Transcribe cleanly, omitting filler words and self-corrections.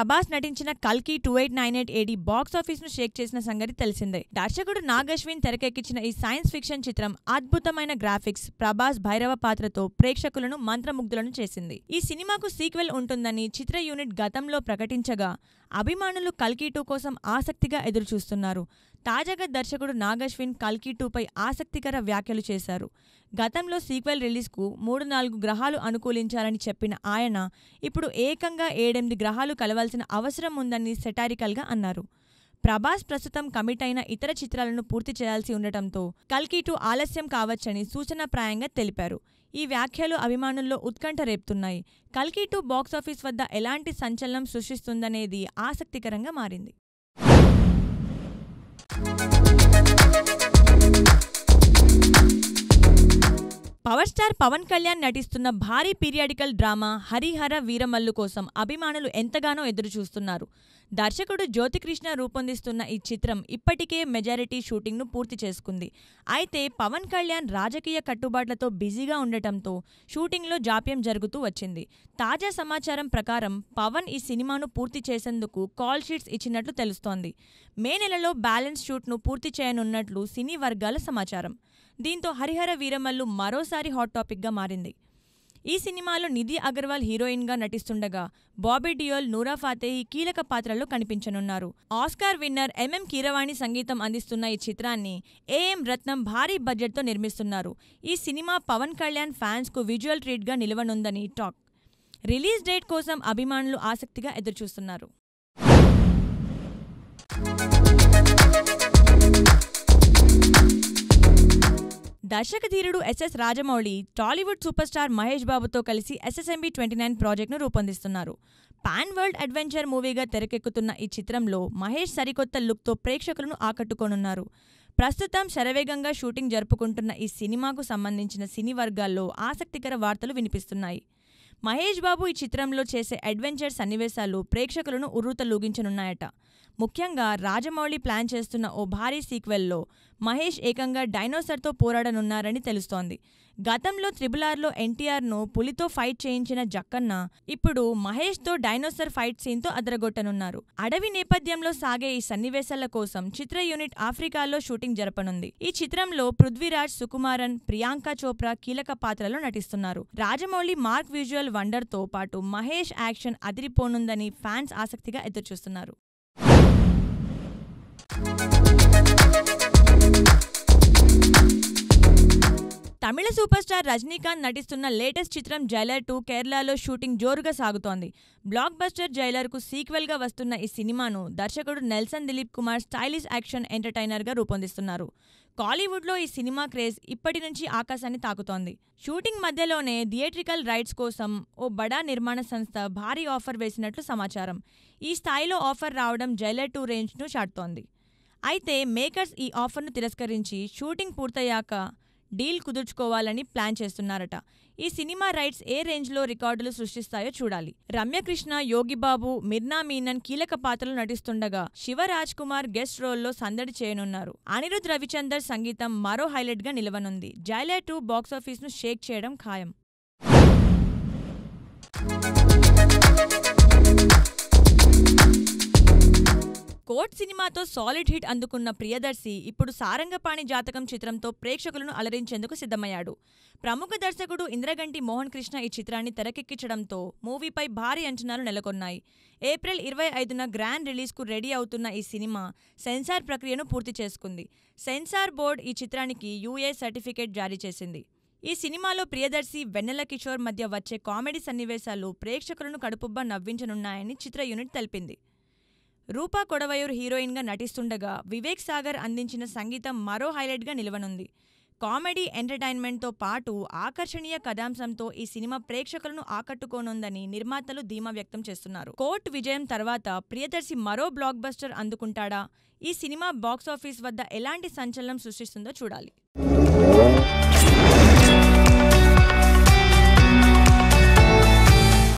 ప్రభాస్ నటించిన కల్కి 2898 AD box office ను షేక్ చేసిన సంగతి తెలిసిందే. దర్శకుడు నాగశ్విన్ తెరకెక్కించిన ఈ సైన్స్ ఫిక్షన్ చిత్రం అద్భుతమైన గ్రాఫిక్స్, ప్రభాస్ భైరవ పాత్రతో ప్రేక్షకులను మంత్రముగ్ధులను చేసింది. ఈ సినిమాకు సీక్వెల్ ఉంటుందని చిత్ర యూనిట్ గతంలో ప్రకటించగా అభిమానులు కల్కి 2 కోసం ఆసక్తిగా ఎదురుచూస్తున్నారు. తాజాగా దర్శకుడు నాగశ్విన్ కల్కి 2పై ఆసక్తికర వ్యాఖ్యలు చేశారు. గతంలో సీక్వెల్ రిలీజ్కు 3-4 గ్రహాలు అనుకూలించాలని చెప్పిన ఆయన ఇప్పుడు ఏకంగా 7-8 గ్రహాలు కలవాల్సిన అవసరం ఉందని సెటారికల్గా అన్నారు. ప్రభాస్ ప్రస్తుతం కమిట్ అయిన ఇతర చిత్రాలను పూర్తి చేయాల్సి ఉండటంతో కల్కి 2 ఆలస్యం కావచ్చని సూచనాప్రాయంగా తెలిపారు. ఈ వ్యాఖ్యలు అభిమానుల్లో ఉత్కంఠ రేపుతున్నాయి. కల్కి 2 బాక్సాఫీస్ వద్ద ఎలాంటి సంచలనం సృష్టిస్తుందనేది ఆసక్తికరంగా మారింది. పవర్ స్టార్ పవన్ కళ్యాణ్ నటిస్తున్న భారీ పీరియాడికల్ డ్రామా హరిహర వీరమల్లు కోసం అభిమానులు ఎంతగానో ఎదురుచూస్తున్నారు. దర్శకుడు జ్యోతికృష్ణ రూపొందిస్తున్న ఈ చిత్రం ఇప్పటికే మెజారిటీ షూటింగ్ను పూర్తి చేసుకుంది. అయితే పవన్ కళ్యాణ్ రాజకీయ కట్టుబాట్లతో బిజీగా ఉండటంతో షూటింగ్లో జాప్యం జరుగుతూ వచ్చింది. తాజా సమాచారం ప్రకారం పవన్ ఈ సినిమాను పూర్తి చేసేందుకు కాల్ షీట్స్ ఇచ్చినట్లు తెలుస్తోంది. మే నెలలో బ్యాలెన్స్ షూట్ను పూర్తి చేయనున్నట్లు సినీ వర్గాల సమాచారం. దీంతో హరిహర వీరమల్లు మరోసారి హాట్ టాపిక్గా మారింది. ఈ సినిమాలో నిధి అగర్వాల్ హీరోయిన్గా నటిస్తుండగా బాబీ డియోల్, నూరా ఫాతేహి కీలక పాత్రల్లో కనిపించనున్నారు. ఆస్కార్ విన్నర్ ఎంఎం కీరవాణి సంగీతం అందిస్తున్న ఈ చిత్రాన్ని ఏఎం రత్నం భారీ బడ్జెట్తో నిర్మిస్తున్నారు. ఈ సినిమా పవన్ కళ్యాణ్ ఫ్యాన్స్కు విజువల్ ట్రీట్గా నిలవనుందని టాక్. రిలీజ్ డేట్ కోసం అభిమానులు ఆసక్తిగా ఎదురుచూస్తున్నారు. దర్శకధీరుడు SS Rajamouli Tollywood super star Mahesh బాబుతో కలిసి SSMB 29 ప్రాజెక్టును రూపొందిస్తున్నారు. పాన్ వరల్డ్ అడ్వెంచర్ మూవీగా తెరకెక్కుతున్న ఈ చిత్రంలో మహేష్ సరికొత్త లుక్తో ప్రేక్షకులను ఆకట్టుకోనున్నారు. ప్రస్తుతం శరవేగంగా షూటింగ్ జరుపుకుంటున్న ఈ సినిమాకు సంబంధించిన సినీ వర్గాల్లో ఆసక్తికర వార్తలు వినిపిస్తున్నాయి. మహేష్ బాబు ఈ చిత్రంలో చేసే అడ్వెంచర్ సన్నివేశాలు ప్రేక్షకులను ఉర్రూతలూగించనున్నాయట. ముఖ్యంగా రాజమౌళి ప్లాన్ చేస్తున్న ఓ భారీ సీక్వెల్లో మహేష్ ఏకంగా డైనోసర్తో పోరాడనున్నారని తెలుస్తోంది. గతంలో RRRలో ఎన్టీఆర్ను పులితో ఫైట్ చేయించిన జక్కన్న ఇప్పుడు మహేష్తో డైనోసర్ ఫైట్ సీన్తో అదరగొట్టనున్నారు. అడవి నేపథ్యంలో సాగే ఈ సన్నివేశాల కోసం చిత్ర యూనిట్ ఆఫ్రికాలో షూటింగ్ జరపనుంది. ఈ చిత్రంలో పృథ్వీరాజ్, సుకుమారన్, ప్రియాంక చోప్రా కీలక పాత్రలో నటిస్తున్నారు. రాజమౌళి మార్క్ విజువల్ వండర్తో పాటు మహేష్ యాక్షన్ అదిరిపోనుందని ఫ్యాన్స్ ఆసక్తిగా ఎదురుచూస్తున్నారు. తమిళ సూపర్ స్టార్ రజనీకాంత్ నటిస్తున్న లేటెస్ట్ చిత్రం జైలర్ 2 కేరళలో షూటింగ్ జోరుగా సాగుతోంది. బ్లాక్ బస్టర్ జైలర్కు సీక్వెల్గా వస్తున్న ఈ సినిమాను దర్శకుడు నెల్సన్ దిలీప్ కుమార్ స్టైలిష్ యాక్షన్ ఎంటర్టైనర్గా రూపొందిస్తున్నారు. కాలీవుడ్లో ఈ సినిమా క్రేజ్ ఇప్పటి నుంచి ఆకాశాన్ని తాకుతోంది. షూటింగ్ మధ్యలోనే థియేట్రికల్ రైట్స్ కోసం ఓ బడా నిర్మాణ సంస్థ భారీ ఆఫర్ వేసినట్లు సమాచారం. ఈ స్థాయిలో ఆఫర్ రావడం జైలర్ 2 రేంజ్ను చాటుతోంది. అయితే మేకర్స్ ఈ ఆఫర్ను తిరస్కరించి షూటింగ్ పూర్తయ్యాక డీల్ కుదుర్చుకోవాలని ప్లాన్ చేస్తున్నారట. ఈ సినిమా రైట్స్ ఏ రేంజ్లో రికార్డులు సృష్టిస్తాయో చూడాలి. రమ్యకృష్ణ, యోగిబాబు, మిర్నా మీనన్ కీలక పాత్రలు నటిస్తుండగా శివరాజ్ కుమార్ గెస్ట్ రోల్లో సందడి చేయనున్నారు. అనిరుద్ రవిచందర్ సంగీతం మరో హైలైట్గా నిలవనుంది. జైలర్ 2 బాక్సాఫీస్ను షేక్ చేయడం ఖాయం. కోట్ సినిమాతో సాలిడ్ హిట్ అందుకున్న ప్రియదర్శి ఇప్పుడు సారంగపాణి జాతకం చిత్రంతో ప్రేక్షకులను అలరించేందుకు సిద్ధమయ్యాడు. ప్రముఖ దర్శకుడు ఇంద్రగంటి మోహన్ కృష్ణ ఈ చిత్రాన్ని తెరకెక్కించడంతో మూవీపై భారీ అంచనాలు నెలకొన్నాయి. ఏప్రిల్ 25న గ్రాండ్ రిలీజ్కు రెడీ అవుతున్న ఈ సినిమా సెన్సార్ ప్రక్రియను పూర్తి చేసుకుంది. సెన్సార్ బోర్డు ఈ చిత్రానికి UA సర్టిఫికేట్ జారీ చేసింది. ఈ సినిమాలో ప్రియదర్శి, వెన్నెల కిషోర్ మధ్య వచ్చే కామెడీ సన్నివేశాలు ప్రేక్షకులను కడుపుబ్బా నవ్వించనున్నాయని చిత్ర యూనిట్ తెలిపింది. రూపా కొడవయూర్ హీరోయిన్గా నటిస్తుండగా వివేక్ సాగర్ అందించిన సంగీతం మరో హైలైట్గా నిలవనుంది. కామెడీ, ఎంటర్టైన్మెంట్తో పాటు ఆకర్షణీయ కథాంశంతో ఈ సినిమా ప్రేక్షకులను ఆకట్టుకోనుందని నిర్మాతలు ధీమా వ్యక్తం చేస్తున్నారు. కోర్ట్ విజయం తర్వాత ప్రియదర్శి మరో బ్లాక్ బస్టర్ అందుకుంటాడా? ఈ సినిమా బాక్సాఫీస్ వద్ద ఎలాంటి సంచలనం సృష్టిస్తుందో చూడాలి.